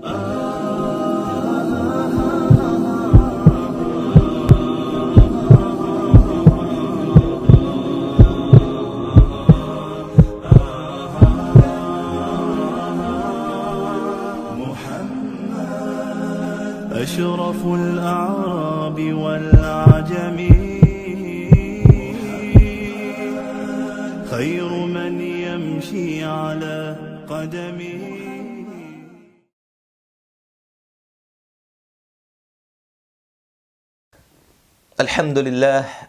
أشرف الأعراب والعجم خير من يمشي على قدمه.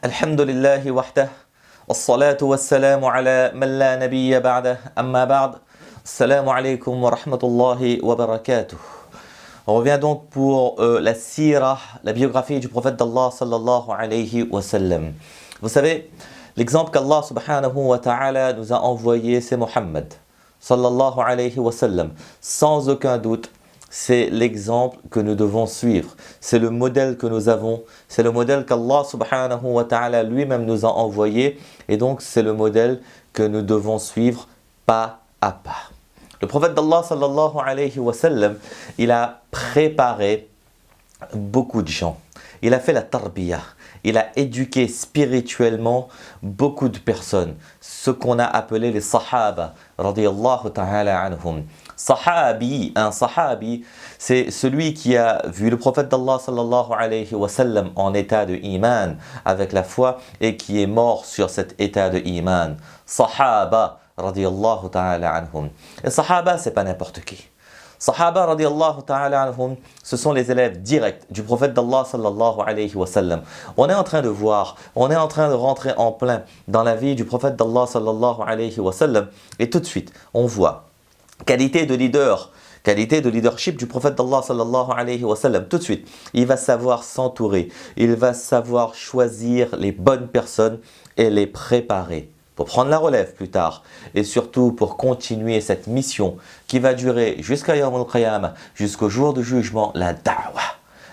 الحمد لله وحده والصلاة والسلام على من لا نبي بعده أما بعد السلام عليكم ورحمة الله وبركاته. On revient donc pour la sirah, la biographie du prophète d'Allah sallallahu alayhi wa sallam. Vous savez, l'exemple qu'Allah subhanahu wa ta'ala nous a envoyé, c'est Muhammad sallallahu alayhi wa sallam. Sans aucun doute, c'est l'exemple que nous devons suivre. C'est le modèle que nous avons. C'est le modèle qu'Allah subhanahu wa ta'ala lui-même nous a envoyé. Et donc, c'est le modèle que nous devons suivre pas à pas. Le prophète d'Allah sallallahu alayhi wa sallam, il a préparé beaucoup de gens. Il a fait la tarbiyah. Il a éduqué spirituellement beaucoup de personnes. Ce qu'on a appelé les sahaba, radiyallahu ta'ala anhum. Sahabi, un sahabi, c'est celui qui a vu le prophète d'Allah sallallahu alayhi wa sallam en état de iman, avec la foi, et qui est mort sur cet état de iman. Sahaba, radiyallahu ta'ala anhum. Et sahaba, c'est pas n'importe qui. Sahaba radiyallahu ta'ala anhum, ce sont les élèves directs du prophète d'Allah sallallahu alayhi wa sallam. On est en train de voir, on est en train de rentrer en plein dans la vie du prophète d'Allah sallallahu alayhi wa sallam, et tout de suite, on voit qualité de leader, qualité de leadership du prophète d'Allah sallallahu alayhi wa sallam. Tout de suite, il va savoir s'entourer, il va savoir choisir les bonnes personnes et les préparer pour prendre la relève plus tard, et surtout pour continuer cette mission qui va durer jusqu'à Yawm al-Qiyamah, jusqu'au jour du jugement, la da'wah.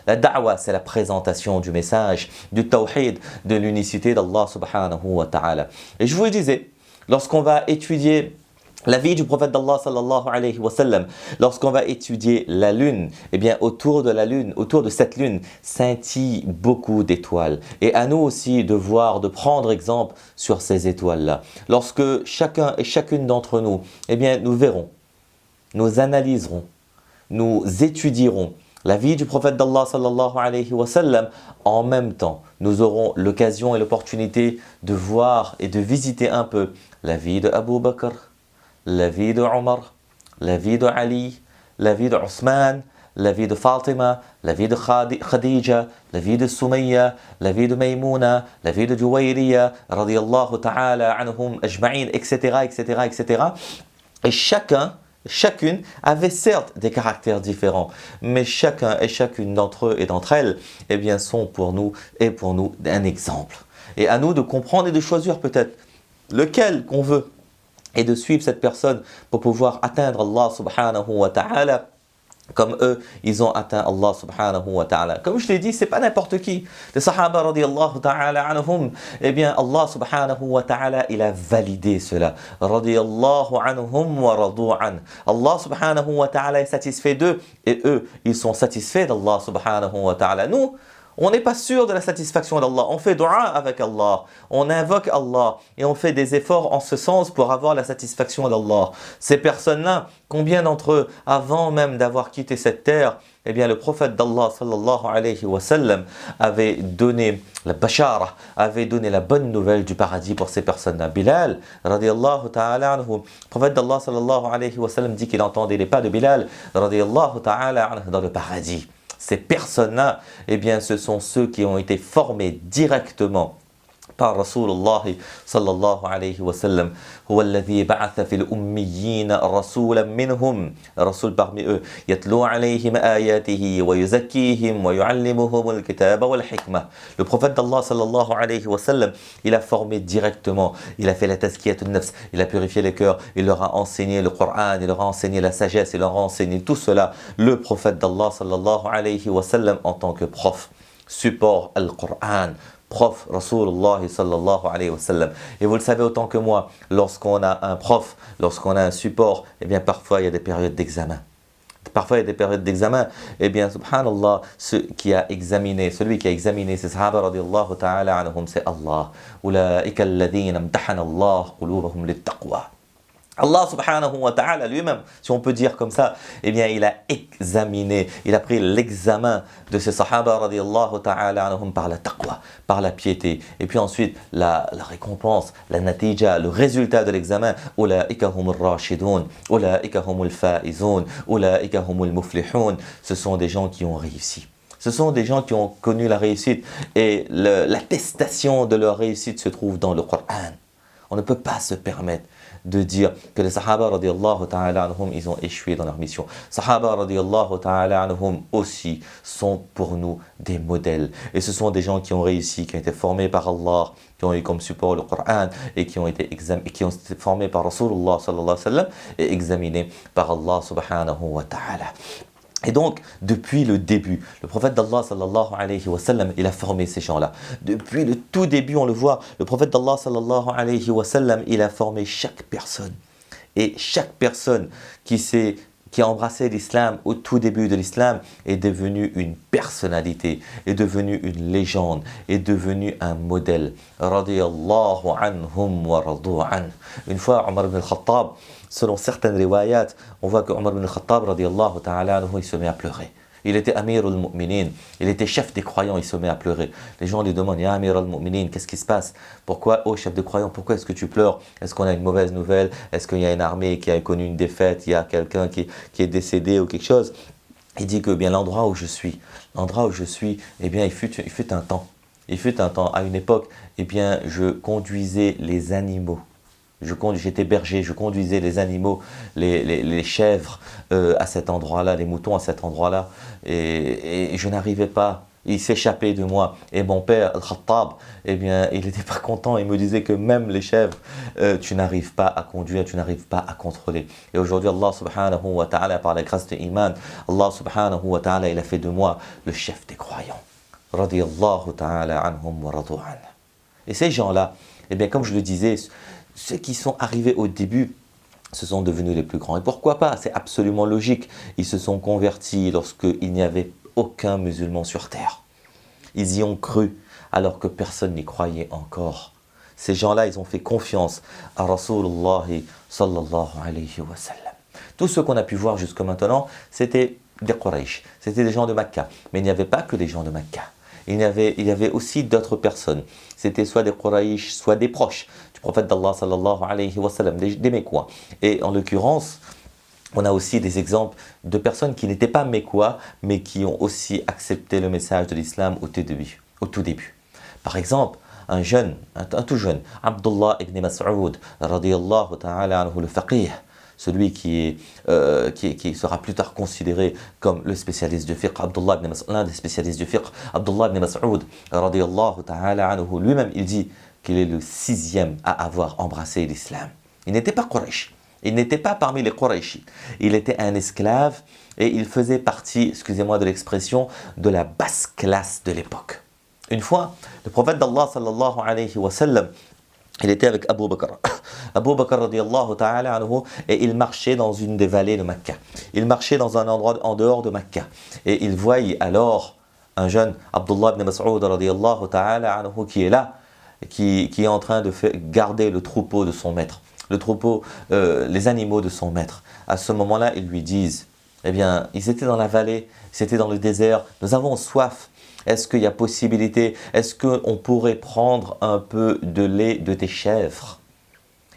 La da'wah, c'est la présentation du message, du tawhid, de l'unicité d'Allah subhanahu wa ta'ala. Et je vous le disais, lorsqu'on va étudier la vie du prophète d'Allah sallallahu alayhi wa sallam, lorsqu'on va étudier la lune, eh bien autour de la lune, autour de cette lune, scintillent beaucoup d'étoiles. Et à nous aussi de voir, de prendre exemple sur ces étoiles-là. Lorsque chacun et chacune d'entre nous, eh bien nous verrons, nous analyserons, nous étudierons la vie du prophète d'Allah sallallahu alayhi wa sallam, en même temps, nous aurons l'occasion et l'opportunité de voir et de visiter un peu la vie de Abu Bakr, la vie de Omar, la vie de Ali, la vie de Ousmane, la vie de Fatima, la vie de Khadija, la vie de Sumayya, la vie de Maymouna, la vie de Juwayriya, radiyallahu ta'ala anhum ajma'in, etc., etc., etc. Et chacune avait certes des caractères différents, mais chacun et chacune d'entre eux et d'entre elles, eh bien, sont pour nous un exemple. Et à nous de comprendre et de choisir peut-être lequel qu'on veut, et de suivre cette personne pour pouvoir atteindre Allah subhanahu wa ta'ala comme eux, ils ont atteint Allah subhanahu wa ta'ala. Comme je l'ai dit, c'est pas n'importe qui. Les sahaba radiyallahu ta'ala anhum, eh bien Allah subhanahu wa ta'ala, il a validé cela. Radiyallahu anhum wa radu an. Allah subhanahu wa ta'ala est satisfait d'eux, et eux, ils sont satisfaits d'Allah subhanahu wa ta'ala. Nous, on n'est pas sûr de la satisfaction d'Allah. On fait dua avec Allah, on invoque Allah et on fait des efforts en ce sens pour avoir la satisfaction d'Allah. Ces personnes-là, combien d'entre eux, avant même d'avoir quitté cette terre, eh bien le prophète d'Allah sallallahu alayhi wa sallam avait donné la bashara, avait donné la bonne nouvelle du paradis pour ces personnes-là. Bilal, radiyallahu ta'ala anhu, le prophète d'Allah sallallahu alayhi wa sallam dit qu'il entendait les pas de Bilal, radiyallahu ta'ala anhu, dans le paradis. Ces personnes-là, eh bien, ce sont ceux qui ont été formés directement par Rasulullah sallallahu alayhi wa sallam. Huwa alladhi ba'atha fil ummiyyin rasulan minhum. Rasul parmi eux. Yatlu alayhim ayatihi wa yuzakkihim wa yu'allimuhum al-kitaba wal hikmah. Le prophète d'Allah sallallahu alayhi wa sallam, il a formé directement. Il a fait la tazkiyatun nafs. Il a purifié les cœurs. Il leur a enseigné le Coran. Il leur a enseigné la sagesse. Il leur a enseigné tout cela. Le prophète d'Allah sallallahu alayhi wa sallam en tant que prof. Support al-Coran. Prof, Rasulullah sallallahu alayhi wa sallam. Et vous le savez autant que moi, lorsqu'on a un prof, lorsqu'on a un support, eh bien parfois il y a des périodes d'examen. Parfois, il y a des périodes d'examen. Eh bien, subhanallah, celui qui a examiné ces sahaba radiallahu ta'ala anhum, c'est Allah. Ulaika alladhina imtahana Allah qulubahum lit-taqwa. Allah subhanahu wa ta'ala lui-même, si on peut dire comme ça, eh bien il a examiné, il a pris l'examen de ces sahaba radiallahu ta'ala anhum par la taqwa, par la piété. Et puis ensuite, la récompense, la natija, le résultat de l'examen, ulaika humul rashidun, ulaika humul faizun, ulaika humul muflihun, ce sont des gens qui ont réussi. Ce sont des gens qui ont connu la réussite et l'attestation de leur réussite se trouve dans le Coran. On ne peut pas se permettre de dire que les Sahaba radiallahu ta'ala anhum, ils ont échoué dans leur mission. Sahaba radiallahu ta'ala anhum aussi sont pour nous des modèles. Et ce sont des gens qui ont réussi, qui ont été formés par Allah, qui ont eu comme support le Coran et qui ont été formés par Rasulullah sallallahu alayhi wa sallam et examinés par Allah subhanahu wa ta'ala. Et donc, depuis le début, le prophète d'Allah sallallahu alayhi wa sallam, il a formé ces gens-là. Depuis le tout début, on le voit, le prophète d'Allah sallallahu alayhi wa sallam, il a formé chaque personne. Et chaque personne qui a embrassé l'islam au tout début de l'islam est devenue une personnalité, est devenue une légende, est devenue un modèle. Radiyallahu anhum wa radu an. Une fois, Omar ibn al-Khattab, selon certaines riwayat, on voit que Omar ibn al-Khattab, radiyallahu ta'ala anhu, il se met à pleurer. Il était Amir al-Mu'minin, il était chef des croyants, il se met à pleurer. Les gens lui demandent, Ya Amir al-Mu'minin, qu'est-ce qui se passe? Pourquoi, oh chef des croyants, pourquoi est-ce que tu pleures? Est-ce qu'on a une mauvaise nouvelle? Est-ce qu'il y a une armée qui a connu une défaite? Il y a quelqu'un qui est décédé ou quelque chose? Il dit que bien l'endroit où je suis, eh bien il fut un temps. À une époque, eh bien je conduisais les animaux. J'étais berger, je conduisais les animaux, les chèvres à cet endroit-là, les moutons à cet endroit-là, et je n'arrivais pas, il s'échappait de moi. Et mon père, Al-Khattab, eh bien, il n'était pas content, il me disait que même les chèvres, tu n'arrives pas à conduire, tu n'arrives pas à contrôler. Et aujourd'hui, Allah subhanahu wa ta'ala, par la grâce de Iman, Allah subhanahu wa ta'ala, il a fait de moi le chef des croyants. Radiyallahu ta'ala anhum wa radu an. Et ces gens-là, eh bien, comme je le disais, ceux qui sont arrivés au début, se sont devenus les plus grands. Et pourquoi pas? C'est absolument logique. Ils se sont convertis lorsqu'il n'y avait aucun musulman sur terre. Ils y ont cru alors que personne n'y croyait encore. Ces gens-là, ils ont fait confiance à Rasulullah sallallahu alayhi wa sallam. Tout ce qu'on a pu voir jusqu'à maintenant, c'était des Quraysh, c'était des gens de Mecca. Mais il n'y avait pas que des gens de Mecca. Il y avait aussi d'autres personnes. C'était soit des Quraysh, soit des proches du prophète d'Allah sallallahu alayhi wa sallam, des Mécois. Et en l'occurrence, on a aussi des exemples de personnes qui n'étaient pas Mécois, mais qui ont aussi accepté le message de l'islam au tout début. Par exemple, un tout jeune, Abdullah ibn Mas'ud, radiyallahu ta'ala anhu, le faqih, celui qui sera plus tard considéré comme le spécialiste du fiqh, l'un des spécialistes du fiqh, Abdullah ibn Mas'ud, radiyallahu ta'ala anhu, lui-même, il dit qu'il est le 6e à avoir embrassé l'islam. Il n'était pas Quraysh, il n'était pas parmi les Qurayshis, il était un esclave et il faisait partie, excusez-moi de l'expression, de la basse classe de l'époque. Une fois, le prophète d'Allah sallallahu alayhi wa sallam, il était avec Abu Bakr. Abu Bakr radiyallahu ta'ala anhu, et il marchait dans une des vallées de Mecca. Il marchait dans un endroit en dehors de Mecca. Et il voyait alors un jeune, Abdullah ibn Mas'ud radiyallahu ta'ala anhu, qui est là, qui est en train de garder le troupeau de son maître. Le troupeau, les animaux de son maître. À ce moment-là, ils lui disent, eh bien, ils étaient dans la vallée, ils étaient dans le désert, nous avons soif. Est-ce qu'il y a possibilité, est-ce qu'on pourrait prendre un peu de lait de tes chèvres?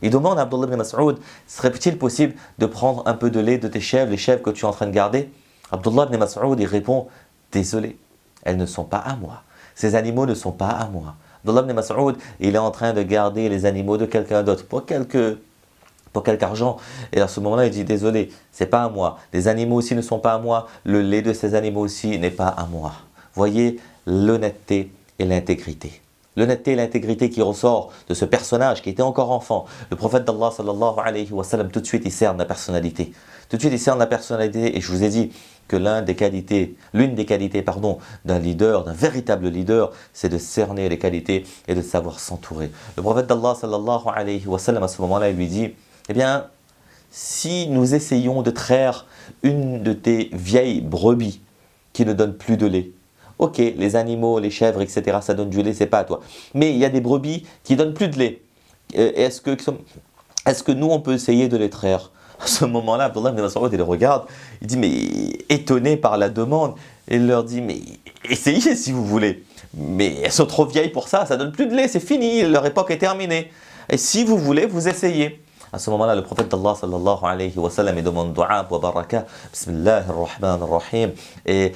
Il demande à Abdullah ibn Mas'ud, serait-il possible de prendre un peu de lait de tes chèvres, les chèvres que tu es en train de garder? Abdullah ibn Mas'ud, il répond, désolé, elles ne sont pas à moi. Ces animaux ne sont pas à moi. Abdullah ibn Mas'ud, il est en train de garder les animaux de quelqu'un d'autre pour quelque argent. Et à ce moment-là, il dit, désolé, c'est pas à moi. Les animaux aussi ne sont pas à moi. Le lait de ces animaux aussi n'est pas à moi. Voyez l'honnêteté et l'intégrité. L'honnêteté et l'intégrité qui ressort de ce personnage qui était encore enfant. Le prophète d'Allah sallallahu alayhi wa sallam, tout de suite il cerne la personnalité. Tout de suite il cerne la personnalité, et je vous ai dit que l'une des qualités d'un leader, d'un véritable leader, c'est de cerner les qualités et de savoir s'entourer. Le prophète d'Allah sallallahu alayhi wa sallam, à ce moment-là, il lui dit, eh bien, si nous essayons de traire une de tes vieilles brebis qui ne donne plus de lait, ok, les animaux, les chèvres, etc., ça donne du lait, c'est pas à toi. Mais il y a des brebis qui donnent plus de lait. Est-ce que nous, on peut essayer de les traire? À ce moment-là, Abdullah ibn Mas'ud, il les regarde, il dit, mais étonné par la demande, et il leur dit, mais essayez si vous voulez. Mais elles sont trop vieilles pour ça, ça donne plus de lait, c'est fini, leur époque est terminée. Et si vous voulez, vous essayez. À ce moment-là, le prophète d'Allah sallallahu alayhi wa sallam, il demande dua wa baraka, bismillahir rahmanir rahim, et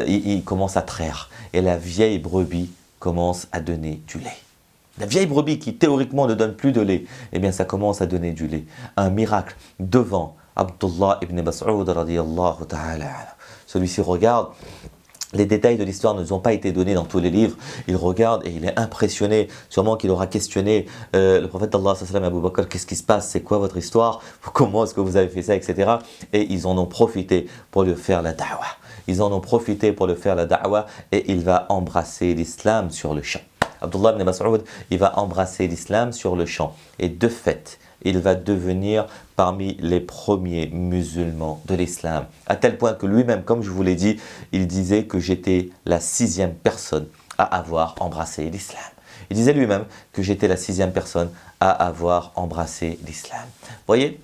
il commence à traire. Et la vieille brebis commence à donner du lait. La vieille brebis qui théoriquement ne donne plus de lait, eh bien ça commence à donner du lait. Un miracle devant Abdullah ibn Mas'ud radiyallahu ta'ala. Celui-ci regarde. Les détails de l'histoire ne nous ont pas été donnés dans tous les livres. Il regarde et il est impressionné. Sûrement qu'il aura questionné le prophète d'Allah, Abu Bakr, qu'est-ce qui se passe? C'est quoi votre histoire? Comment est-ce que vous avez fait ça, etc. Et ils en ont profité pour lui faire la da'wah. Ils en ont profité pour lui faire la da'wah et il va embrasser l'islam sur le champ. Abdullah ibn Mas'ud, il va embrasser l'islam sur le champ. Et de fait, il va devenir parmi les premiers musulmans de l'islam. À tel point que lui-même, comme je vous l'ai dit, il disait que j'étais la 6e personne à avoir embrassé l'islam. Il disait lui-même que j'étais la 6e personne à avoir embrassé l'islam. Vous voyez,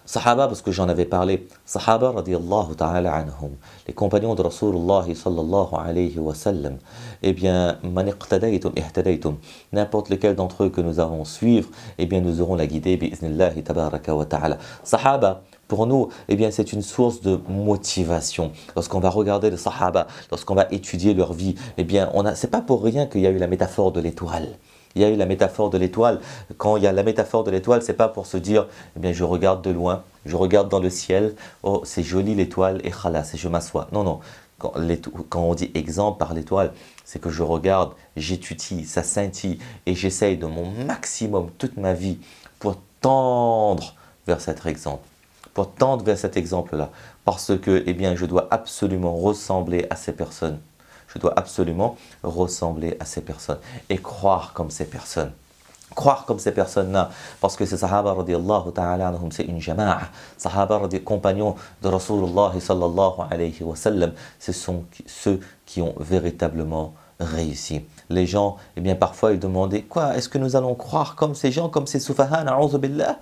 Sahaba, parce que j'en avais parlé, Sahaba radiyallahu ta'ala anhum, les compagnons de Rasulullah sallallahu alayhi wa sallam, eh bien, man iqtadaytum ihtadaytum, n'importe lequel d'entre eux que nous allons suivre, eh bien, nous aurons la guidée, bi'iznillahi tabaraka wa ta'ala. Sahaba, pour nous, eh bien, c'est une source de motivation. Lorsqu'on va regarder les Sahaba, lorsqu'on va étudier leur vie, eh bien, c'est pas pour rien qu'il y a eu la métaphore de l'étoile. Il y a eu la métaphore de l'étoile. Quand il y a la métaphore de l'étoile, c'est pas pour se dire, eh bien, je regarde de loin, je regarde dans le ciel, oh, c'est joli l'étoile, et khalas, et je m'assois. Non, non. Quand on dit exemple par l'étoile, c'est que je regarde, j'étudie, ça scintille, et j'essaye de mon maximum toute ma vie pour tendre vers cet exemple. Pour tendre vers cet exemple-là. Parce que, eh bien, je dois absolument ressembler à ces personnes. Je dois absolument ressembler à ces personnes et croire comme ces personnes. Croire comme ces personnes-là, parce que ces Sahaba radiyallahu ta'ala anhum, c'est une jama'a. Sahaba compagnons de Rasulullah sallallahu alayhi wa sallam, ce sont ceux qui ont véritablement réussi. Les gens, eh bien, parfois ils demandaient, quoi, est-ce que nous allons croire comme ces gens, comme ces soufahan, a'udhu billah,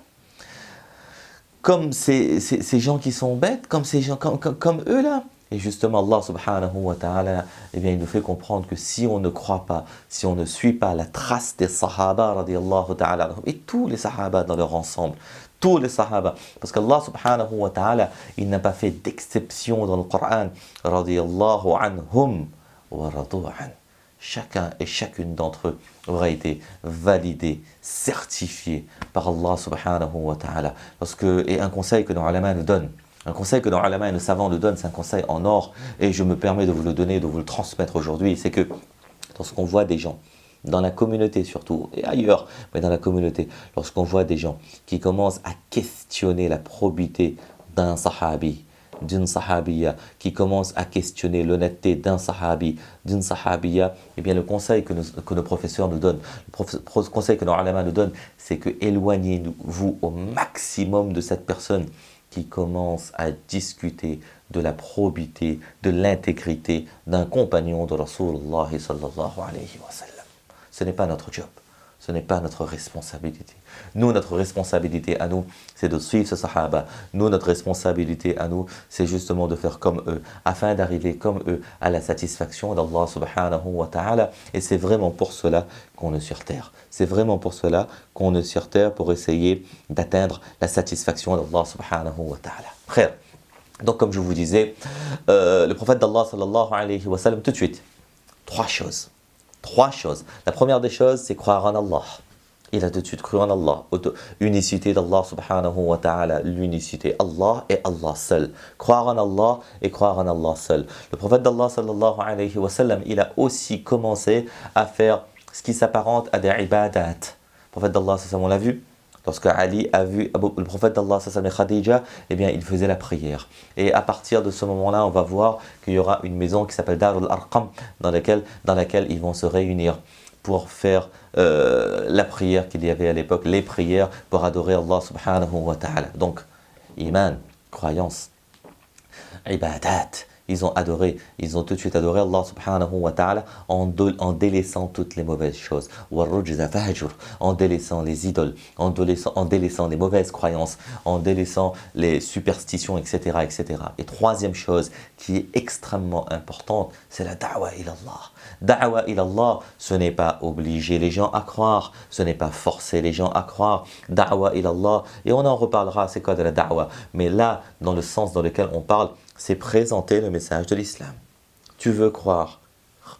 comme ces gens qui sont bêtes, comme ces gens, comme eux là? Et justement, Allah subhanahu wa ta'ala, eh bien, il nous fait comprendre que si on ne croit pas, si on ne suit pas la trace des Sahaba, radiyallahu ta'ala, et tous les Sahaba dans leur ensemble, tous les Sahaba, parce qu'Allah subhanahu wa ta'ala, il n'a pas fait d'exception dans le Coran, radiyallahu anhum wa radu an. Chacun et chacune d'entre eux aura été validé, certifié par Allah subhanahu wa ta'ala. Et un conseil que nos ulama nous donnent, un conseil que nos ulama et nos savants nous donnent, c'est un conseil en or, et je me permets de vous le donner, de vous le transmettre aujourd'hui, c'est que lorsqu'on voit des gens, dans la communauté surtout, et ailleurs, mais dans la communauté, lorsqu'on voit des gens qui commencent à questionner la probité d'un sahabi, d'une sahabiya, qui commence à questionner l'honnêteté d'un sahabi, d'une sahabiya, eh bien le conseil que nos professeurs nous donnent, le conseil que nos ulama nous donnent, c'est que éloignez-vous au maximum de cette personne qui commence à discuter de la probité, de l'intégrité d'un compagnon de Rasulullah sallallahu alayhi wa sallam. Ce n'est pas notre job, ce n'est pas notre responsabilité. Nous, notre responsabilité à nous, c'est de suivre ce sahaba. Nous, notre responsabilité à nous, c'est justement de faire comme eux, afin d'arriver comme eux à la satisfaction d'Allah subhanahu wa ta'ala. Et c'est vraiment pour cela qu'on est sur terre. C'est vraiment pour cela qu'on est sur terre, pour essayer d'atteindre la satisfaction d'Allah subhanahu wa ta'ala. Frère, donc comme je vous disais, le prophète d'Allah sallallahu alayhi wa sallam, tout de suite, trois choses. La première des choses, c'est croire en Allah. Il a tout de suite cru en Allah, unicité d'Allah subhanahu wa ta'ala, l'unicité, Allah et Allah seul. Croire en Allah et croire en Allah seul. Le prophète d'Allah sallallahu alayhi wa sallam, il a aussi commencé à faire ce qui s'apparente à des ibadat. Le prophète d'Allah, on l'a vu, lorsque Ali a vu le prophète d'Allah et Khadija, eh bien il faisait la prière. Et à partir de ce moment-là, on va voir qu'il y aura une maison qui s'appelle Darul Arqam, dans laquelle ils vont se réunir pour faire la prière qu'il y avait à l'époque, les prières pour adorer Allah subhanahu wa ta'ala. Donc, iman, croyance, ibadat, ils ont adoré, ils ont tout de suite adoré Allah subhanahu wa ta'ala en délaissant toutes les mauvaises choses. En délaissant les idoles, en délaissant les mauvaises croyances, en délaissant les superstitions, etc., etc. Et troisième chose qui est extrêmement importante, c'est la da'wa ilallah. Da'wa ilallah, ce n'est pas obliger les gens à croire, ce n'est pas forcer les gens à croire. Da'wa ilallah, et on en reparlera, c'est quoi de la da'wa? Mais là, dans le sens dans lequel on parle, c'est présenter le message de l'islam. Tu veux croire,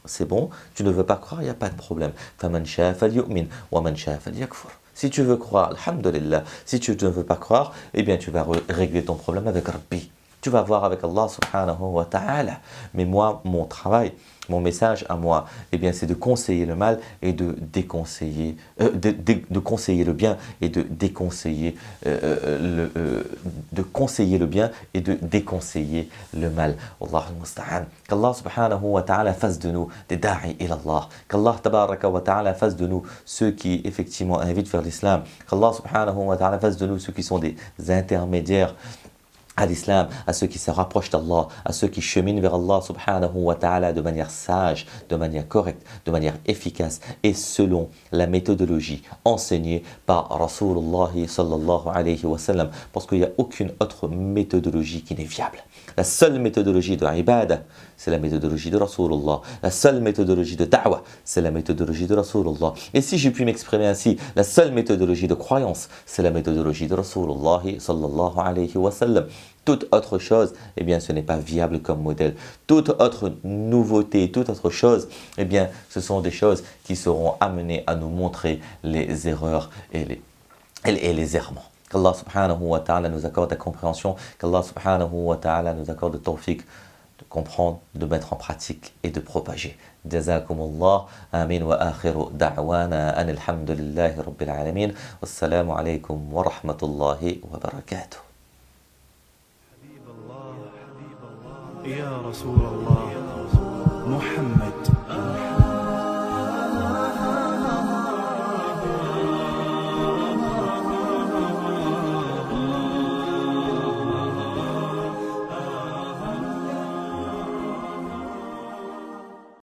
c'est bon. Tu ne veux pas croire, il n'y a pas de problème. فَمَنْ شَاءَ فَلْيُؤْمِنْ وَمَنْ شَاءَ فَلْيَكْفُرْ. Si tu veux croire, alhamdulillah. Si tu ne veux pas croire, eh bien tu vas régler ton problème avec Rabbi. Tu vas voir avec Allah subhanahu wa ta'ala. Mais moi, mon travail, mon message à moi, eh bien, c'est de conseiller le mal et de déconseiller, de conseiller le bien et de déconseiller de conseiller le bien et de déconseiller le mal. Wallahu musta'an. Qu'Allah subhanahu wa ta'ala fasse de nous des da'i ilallah. Qu'Allah tabaraka wa ta'ala fasse de nous ceux qui effectivement invitent vers l'islam. Qu'Allah subhanahu wa ta'ala fasse de nous ceux qui sont des intermédiaires à l'islam, à ceux qui se rapprochent d'Allah, à ceux qui cheminent vers Allah subhanahu wa ta'ala de manière sage, de manière correcte, de manière efficace et selon la méthodologie enseignée par Rasulullah sallallahu alayhi wa sallam, parce qu'il n'y a aucune autre méthodologie qui n'est viable. La seule méthodologie de ibadah, c'est la méthodologie de Rasulullah. La seule méthodologie de da'wah, c'est la méthodologie de Rasulullah. Et si j'ai pu m'exprimer ainsi, la seule méthodologie de croyance, c'est la méthodologie de Rasulullah sallallahu alayhi wa sallam. Toute autre chose, eh bien, ce n'est pas viable comme modèle. Toute autre nouveauté, toute autre chose, eh bien, ce sont des choses qui seront amenées à nous montrer les erreurs et les errements. Qu'Allah subhanahu wa ta'ala nous accorde la compréhension, qu'Allah subhanahu wa ta'ala nous accorde le tawfiq de comprendre, de mettre en pratique et de propager. Jazakumullah, amin wa akhiru da'wana an alhamdulillahi rabbil alamin. Wassalamu alaykum wa rahmatullahi wa barakatuh. يا رسول الله محمد